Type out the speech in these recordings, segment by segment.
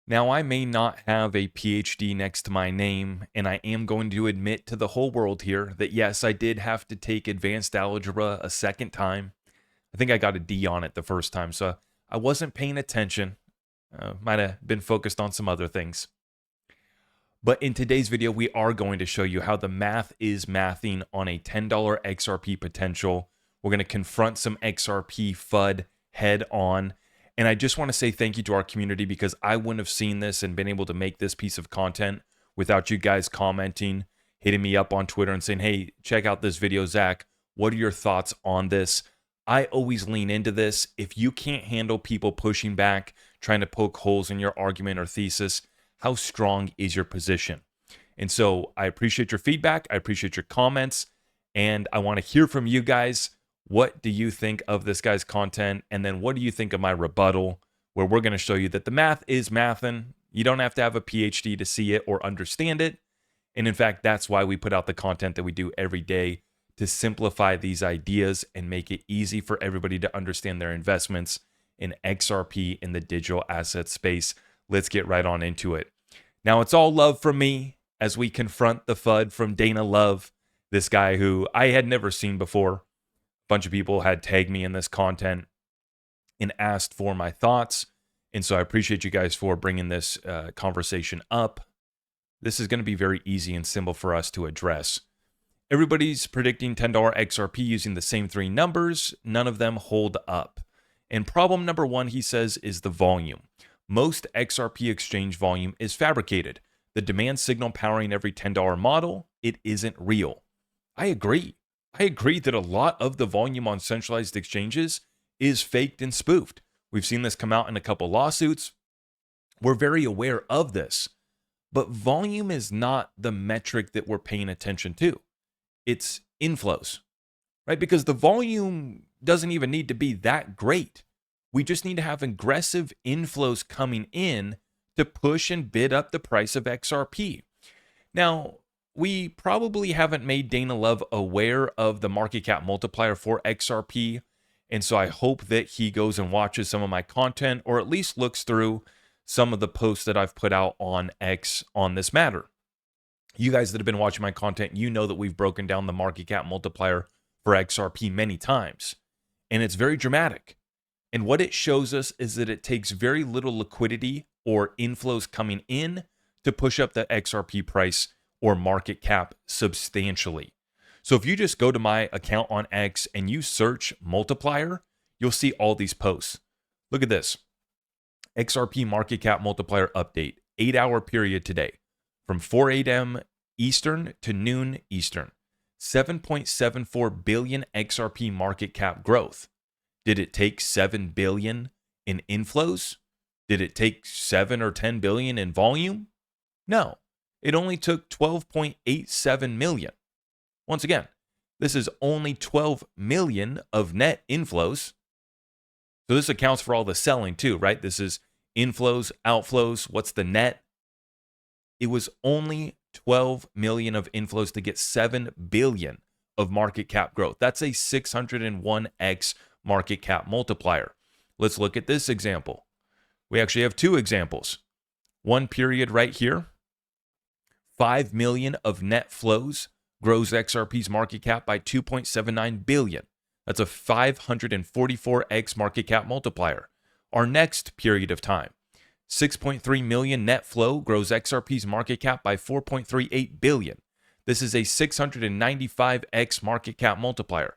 Now, I may not have a PhD next to my name, and I am going to admit to the whole world here that yes, I did have to take advanced algebra a second time. I think I got a D on it the first time, so I wasn't paying attention. Might have been focused on some other things. But in today's video, we are going to show you how the math is mathing on a $10 XRP potential. We're going to confront some XRP FUD head on. And I just want to say thank you to our community because I wouldn't have seen this and been able to make this piece of content without you guys commenting, hitting me up on Twitter and saying, hey, check out this video, Zach. What are your thoughts on this? I always lean into this. If you can't handle people pushing back, trying to poke holes in your argument or thesis, how strong is your position? And so I appreciate your feedback. I appreciate your comments. And I want to hear from you guys. What do you think of this guy's content? And then what do you think of my rebuttal, where we're going to show you that the math is mathin'. You don't have to have a PhD to see it or understand it. And in fact, that's why we put out the content that we do every day, to simplify these ideas and make it easy for everybody to understand their investments in XRP in the digital asset space. Let's get right on into it. Now, it's all love from me as we confront the FUD from Dana Love, this guy who I had never seen before. A bunch of people had tagged me in this content and asked for my thoughts. And so I appreciate you guys for bringing this conversation up. This is going to be very easy and simple for us to address. Everybody's predicting $10 XRP using the same three numbers. None of them hold up. And problem number one, he says, is the volume. Most XRP exchange volume is fabricated. The demand signal powering every $10 model, it isn't real. I agree. I agree that a lot of the volume on centralized exchanges is faked and spoofed. We've seen this come out in a couple lawsuits. We're very aware of this. But volume is not the metric that we're paying attention to. It's inflows, right? Because the volume doesn't even need to be that great. We just need to have aggressive inflows coming in to push and bid up the price of XRP. Now, we probably haven't made Dana Love aware of the market cap multiplier for XRP. And so I hope that he goes and watches some of my content, or at least looks through some of the posts that I've put out on X on this matter. You guys that have been watching my content, you know that we've broken down the market cap multiplier for XRP many times. And it's very dramatic. And what it shows us is that it takes very little liquidity or inflows coming in to push up the XRP price or market cap substantially. So if you just go to my account on X and you search multiplier, you'll see all these posts. Look at this. XRP market cap multiplier update, 8-hour period today. From 4 a.m. Eastern to noon Eastern, 7.74 billion XRP market cap growth. Did it take 7 billion in inflows? Did it take 7 or 10 billion in volume? No, it only took 12.87 million. Once again, this is only 12 million of net inflows. So this accounts for all the selling too, right? This is inflows, outflows. What's the net? It was only 12 million of inflows to get 7 billion of market cap growth. That's a 601x market cap multiplier. Let's look at this example. We actually have two examples. One period right here, 5 million of net flows grows XRP's market cap by 2.79 billion. That's a 544x market cap multiplier. Our next period of time, 6.3 million net flow grows XRP's market cap by 4.38 billion. This is a 695x market cap multiplier.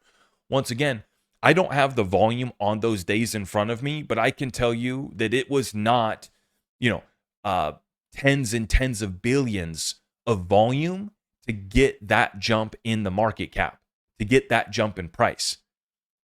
Once again, I don't have the volume on those days in front of me, but I can tell you that it was not, tens and tens of billions of volume to get that jump in the market cap, to get that jump in price.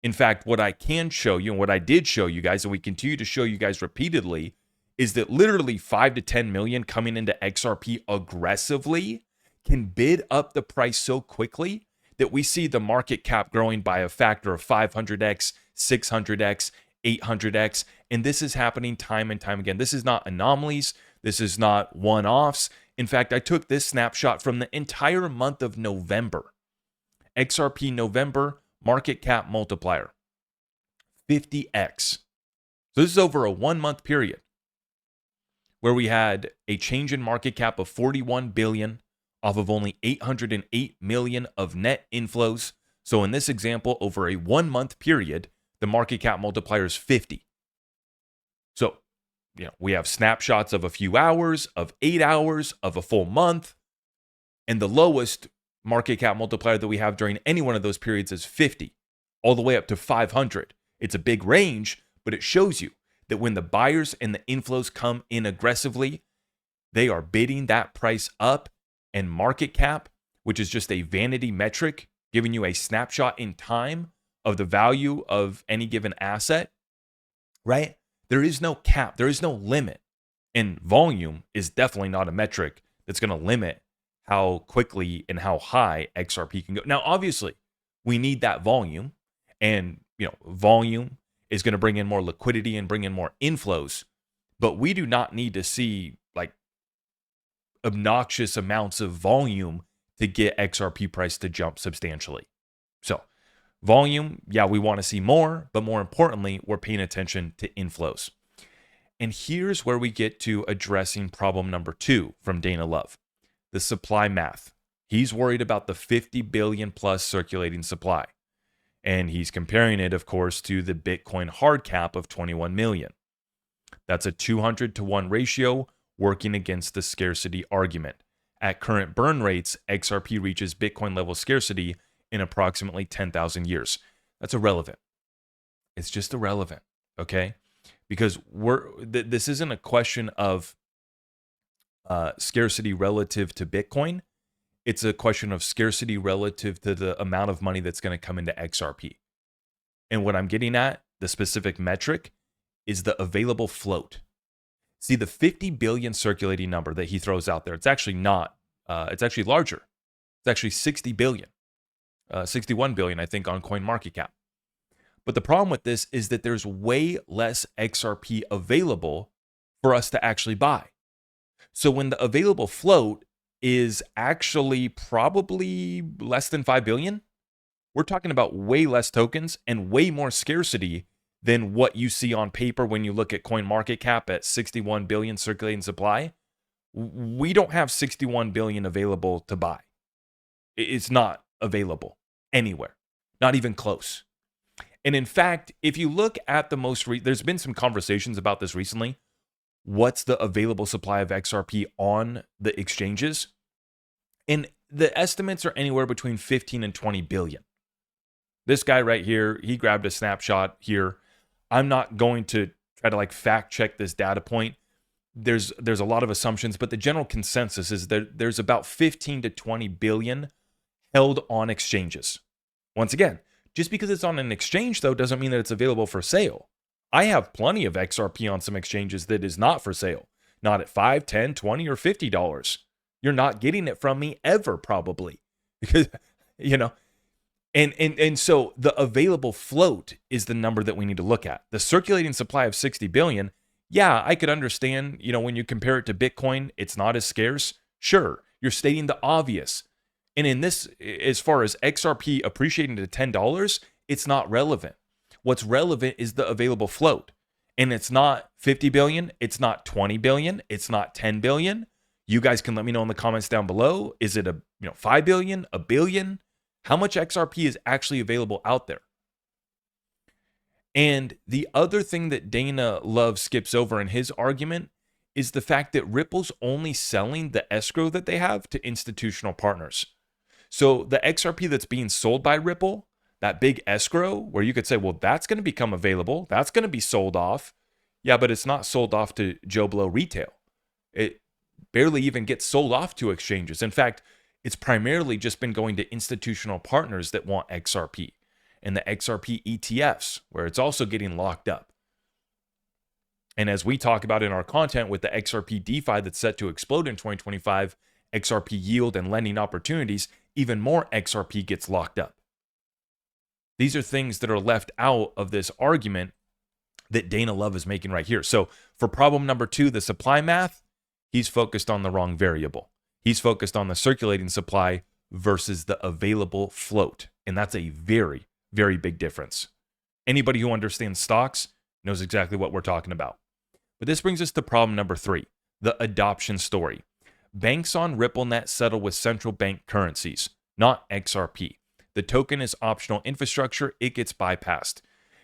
In fact, what I can show you and what I did show you guys, and we continue to show you guys repeatedly, is that literally 5 to 10 million coming into XRP aggressively can bid up the price so quickly that we see the market cap growing by a factor of 500x, 600x, 800x. And this is happening time and time again. This is not anomalies. This is not one-offs. In fact, I took this snapshot from the entire month of November. XRP November market cap multiplier, 50x. So this is over a 1 month period. where we had a change in market cap of 41 billion off of only 808 million of net inflows. So in this example, over a 1 month period, the market cap multiplier is 50. So, we have snapshots of a few hours, of 8 hours, of a full month, and the lowest market cap multiplier that we have during any one of those periods is 50, all the way up to 500. It's a big range, but it shows you that when the buyers and the inflows come in aggressively, they are bidding that price up, and market cap, which is just a vanity metric, giving you a snapshot in time of the value of any given asset, right? There is no cap, there is no limit. And volume is definitely not a metric that's going to limit how quickly and how high XRP can go. Now, obviously, we need that volume, and volume is going to bring in more liquidity and bring in more inflows, but we do not need to see like obnoxious amounts of volume to get XRP price to jump substantially. So volume, yeah, we want to see more, but more importantly, we're paying attention to inflows. And here's where we get to addressing problem number 2 from Dana Love, the supply math. He's worried about the 50 billion plus circulating supply. And he's comparing it, of course, to the Bitcoin hard cap of 21 million. That's a 200 to 1 ratio working against the scarcity argument. At current burn rates, XRP reaches Bitcoin level scarcity in approximately 10,000 years. That's irrelevant. It's just irrelevant, okay? Because this isn't a question of scarcity relative to Bitcoin. It's a question of scarcity relative to the amount of money that's going to come into XRP. And what I'm getting at, the specific metric, is the available float. See, the 50 billion circulating number that he throws out there, it's actually not, it's actually larger. It's actually 60 billion, 61 billion, I think, on CoinMarketCap. But the problem with this is that there's way less XRP available for us to actually buy. So when the available float is actually probably less than 5 billion, we're talking about way less tokens and way more scarcity than what you see on paper when you look at CoinMarketCap at 61 billion circulating supply. We don't have 61 billion available to buy. It's not available anywhere, not even close. And in fact, if you look at the there's been some conversations about this recently. What's the available supply of XRP on the exchanges? And the estimates are anywhere between 15 and 20 billion. This guy right here, he grabbed a snapshot here. I'm not going to try to fact check this data point. There's a lot of assumptions, but the general consensus is that there's about 15 to 20 billion held on exchanges. Once again, just because it's on an exchange, though, doesn't mean that it's available for sale. I have plenty of XRP on some exchanges that is not for sale. Not at $5, $10, $20, or $50. You're not getting it from me ever, probably. Because, And so the available float is the number that we need to look at. The circulating supply of 60 billion, yeah, I could understand, when you compare it to Bitcoin, it's not as scarce. Sure, you're stating the obvious. And in this, as far as XRP appreciating to $10, it's not relevant. What's relevant is the available float. And it's not 50 billion, it's not 20 billion, it's not 10 billion. You guys can let me know in the comments down below. Is it 5 billion, a billion? How much XRP is actually available out there? And the other thing that Dana Love skips over in his argument is the fact that Ripple's only selling the escrow that they have to institutional partners. So the XRP that's being sold by Ripple, that big escrow where you could say, well, that's going to become available. That's going to be sold off. Yeah, but it's not sold off to Joe Blow retail. It barely even gets sold off to exchanges. In fact, it's primarily just been going to institutional partners that want XRP and the XRP ETFs, where it's also getting locked up. And as we talk about in our content with the XRP DeFi that's set to explode in 2025, XRP yield and lending opportunities, even more XRP gets locked up. These are things that are left out of this argument that Dana Love is making right here. So for problem number 2, the supply math, he's focused on the wrong variable. He's focused on the circulating supply versus the available float. And that's a very, very big difference. Anybody who understands stocks knows exactly what we're talking about. But this brings us to problem number 3, the adoption story. Banks on RippleNet settle with central bank currencies, not XRP. The token is optional infrastructure, it gets bypassed.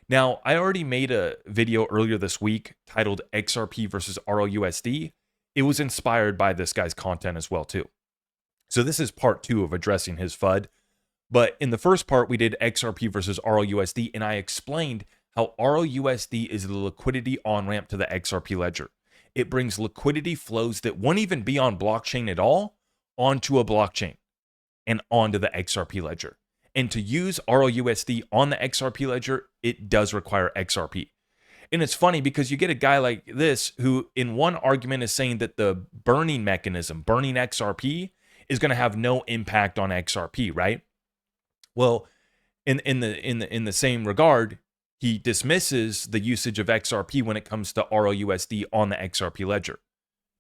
Now, I already made a video earlier this week titled XRP versus RLUSD. It was inspired by this guy's content as well, too. So this is part 2 of addressing his FUD. But in the first part, we did XRP versus RLUSD, and I explained how RLUSD is the liquidity on-ramp to the XRP ledger. It brings liquidity flows that won't even be on blockchain at all onto a blockchain and onto the XRP ledger. And to use RLUSD on the XRP ledger, it does require XRP. And it's funny because you get a guy like this who in one argument is saying that the burning mechanism, burning XRP, is going to have no impact on XRP, right? Well, in the same regard, he dismisses the usage of XRP when it comes to RLUSD on the XRP ledger,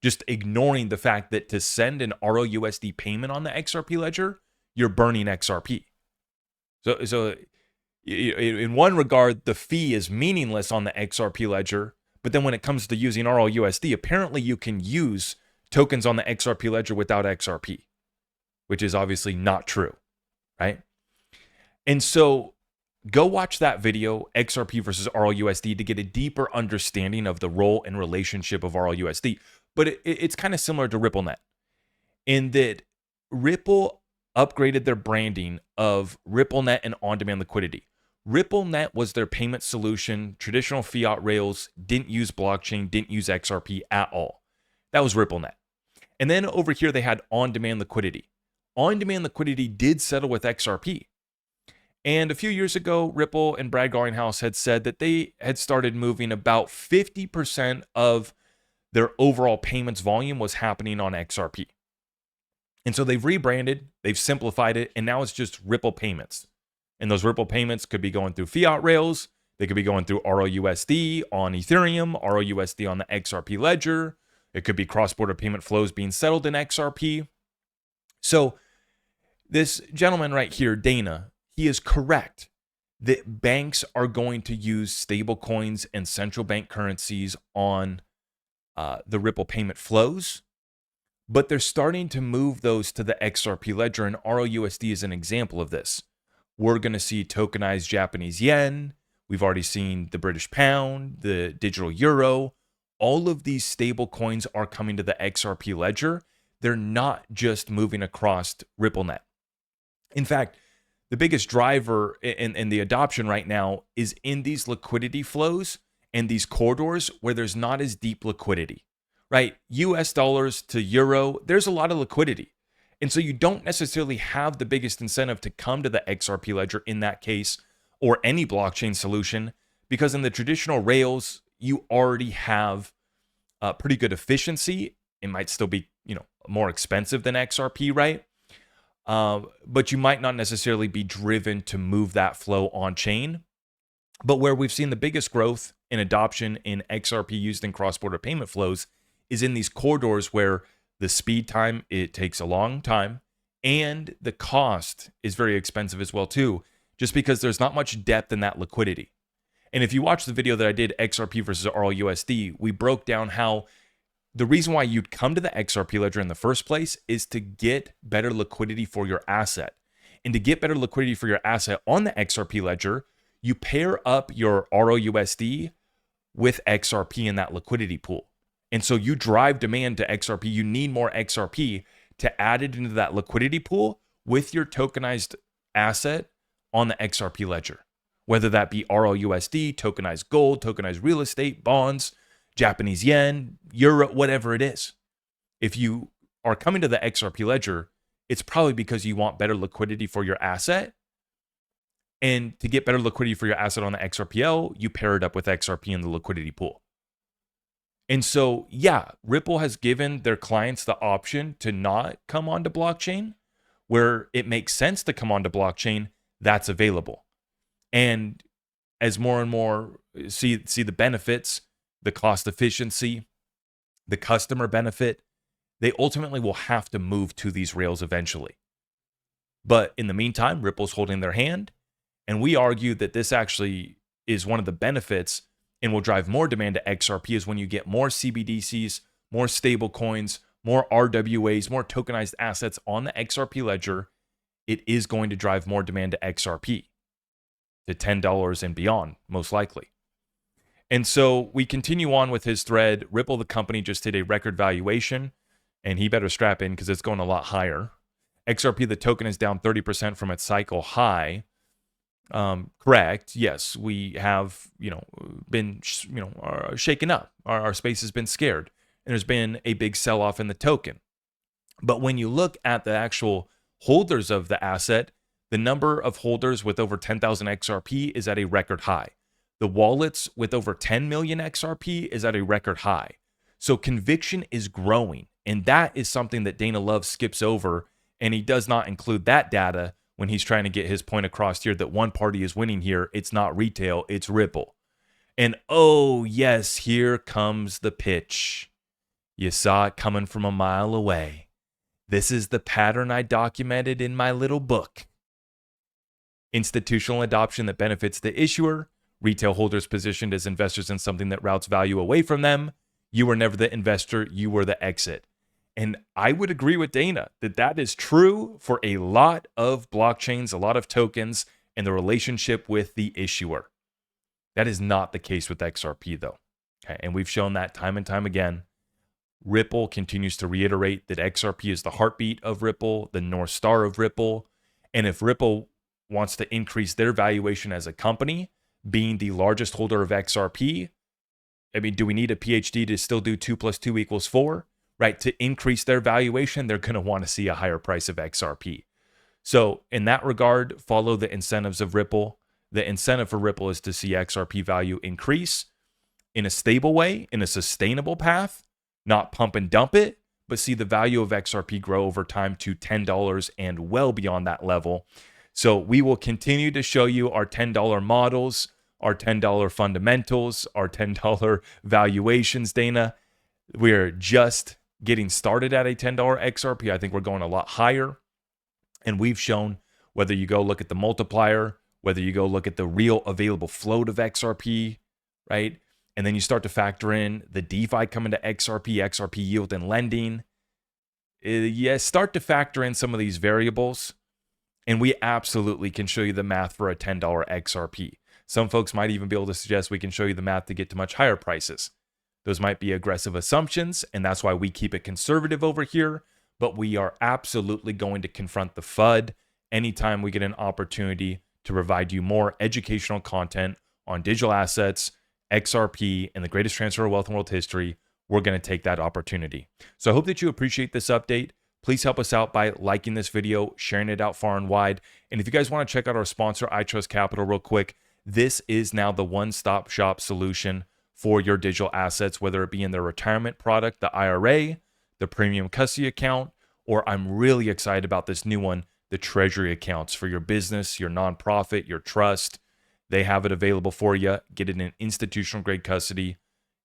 just ignoring the fact that to send an RLUSD payment on the XRP ledger, you're burning XRP. So in one regard, the fee is meaningless on the XRP ledger, but then when it comes to using RLUSD, apparently you can use tokens on the XRP ledger without XRP, which is obviously not true, right? And so go watch that video, XRP versus RLUSD, to get a deeper understanding of the role and relationship of RLUSD. But it's kind of similar to RippleNet in that Ripple upgraded their branding of RippleNet and on-demand liquidity. RippleNet was their payment solution. Traditional fiat rails didn't use blockchain, didn't use XRP at all. That was RippleNet. And then over here, they had on-demand liquidity. On-demand liquidity did settle with XRP. And a few years ago, Ripple and Brad Garlinghouse had said that they had started moving about 50% of their overall payments volume was happening on XRP. And so they've rebranded, they've simplified it, and now it's just Ripple payments. And those Ripple payments could be going through fiat rails, they could be going through RLUSD on Ethereum, RLUSD on the XRP ledger, it could be cross-border payment flows being settled in XRP. So this gentleman right here, Dana, he is correct that banks are going to use stable coins and central bank currencies on the Ripple payment flows, but they're starting to move those to the XRP ledger, and RLUSD is an example of this. We're going to see tokenized Japanese yen. We've already seen the British pound, the digital euro. All of these stable coins are coming to the XRP ledger. They're not just moving across RippleNet. In fact, the biggest driver in the adoption right now is in these liquidity flows and these corridors where there's not as deep liquidity, right? US dollars to euro, there's a lot of liquidity. And so you don't necessarily have the biggest incentive to come to the XRP ledger in that case, or any blockchain solution, because in the traditional rails, you already have pretty good efficiency. It might still be, more expensive than XRP, right? But you might not necessarily be driven to move that flow on chain. But where we've seen the biggest growth in adoption in XRP used in cross-border payment flows is in these corridors where the speed time, it takes a long time, and the cost is very expensive as well too, just because there's not much depth in that liquidity. And if you watch the video that I did, XRP versus RLUSD, we broke down how the reason why you'd come to the XRP ledger in the first place is to get better liquidity for your asset. And to get better liquidity for your asset on the XRP ledger, you pair up your RLUSD with XRP in that liquidity pool. And so you drive demand to XRP. You need more XRP to add it into that liquidity pool with your tokenized asset on the XRP ledger, whether that be RLUSD, tokenized gold, tokenized real estate, bonds, Japanese yen, euro, whatever it is. If you are coming to the XRP ledger, it's probably because you want better liquidity for your asset. And to get better liquidity for your asset on the XRPL, you pair it up with XRP in the liquidity pool. And so, yeah, Ripple has given their clients the option to not come onto blockchain. Where it makes sense to come onto blockchain, that's available. And as more and more see the benefits, the cost efficiency, the customer benefit, they ultimately will have to move to these rails eventually. But in the meantime, Ripple's holding their hand. And we argue that this actually is one of the benefits and will drive more demand to XRP is when you get more CBDCs, more stable coins, more RWAs, more tokenized assets on the XRP ledger, it is going to drive more demand to XRP, to $10 and beyond, most likely. And so we continue on with his thread. Ripple, the company, just hit a record valuation, and he better strap in because it's going a lot higher. XRP, the token, is down 30% from its cycle high. Correct. Yes, we have, been, shaken up. Our space has been scared, and there's been a big sell-off in the token. But when you look at the actual holders of the asset, the number of holders with over 10,000 XRP is at a record high. The wallets with over 10 million XRP is at a record high. So conviction is growing, and that is something that Dana Love skips over, and he does not include that data when he's trying to get his point across here that one party is winning here. It's not retail, it's Ripple. And oh yes, here comes the pitch. You saw it coming from a mile away. This is the pattern I documented in my little book. Institutional adoption that benefits the issuer, retail holders positioned as investors in something that routes value away from them. You were never the investor, you were the exit. And I would agree with Dana that that is true for a lot of blockchains, a lot of tokens, and the relationship with the issuer. That is not the case with XRP, though. Okay, and we've shown that time and time again. Ripple continues to reiterate that XRP is the heartbeat of Ripple, the North Star of Ripple. And if Ripple wants to increase their valuation as a company, being the largest holder of XRP, I mean, do we need a PhD to still do 2 + 2 = 4? Right? To increase their valuation, they're going to want to see a higher price of XRP. So in that regard, follow the incentives of Ripple. The incentive for Ripple is to see XRP value increase in a stable way, in a sustainable path, not pump and dump it, but see the value of XRP grow over time to $10 and well beyond that level. So we will continue to show you our $10 models, our $10 fundamentals, our $10 valuations, Dana. We're just getting started at a $10 XRP. I think we're going a lot higher. And we've shown, whether you go look at the multiplier, whether you go look at the real available float of XRP, right? And then you start to factor in the DeFi coming to XRP, XRP yield and lending. Start to factor in some of these variables. And we absolutely can show you the math for a $10 XRP. Some folks might even be able to suggest we can show you the math to get to much higher prices. Those might be aggressive assumptions, and that's why we keep it conservative over here. But we are absolutely going to confront the FUD anytime we get an opportunity to provide you more educational content on digital assets, XRP, and the greatest transfer of wealth in world history. We're going to take that opportunity. So I hope that you appreciate this update. Please help us out by liking this video, sharing it out far and wide. And if you guys want to check out our sponsor, I Trust Capital, real quick, this is now the one-stop shop solution for your digital assets, whether it be in the retirement product, the IRA, the premium custody account, or I'm really excited about this new one, the treasury accounts for your business, your nonprofit, your trust. They have it available for you. Get it in institutional grade custody.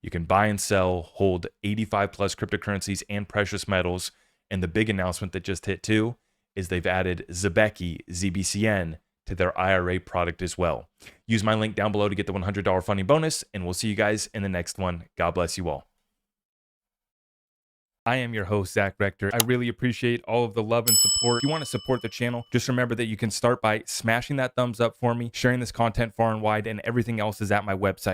You can buy and sell, hold 85 plus cryptocurrencies and precious metals. And the big announcement that just hit too is they've added Zebeki, ZBCN, to their IRA product as well. Use my link down below to get the $100 funding bonus, and we'll see you guys in the next one. God bless you all. I am your host, Zach Rector. I really appreciate all of the love and support. If you want to support the channel, just remember that you can start by smashing that thumbs up for me, sharing this content far and wide, and everything else is at my website.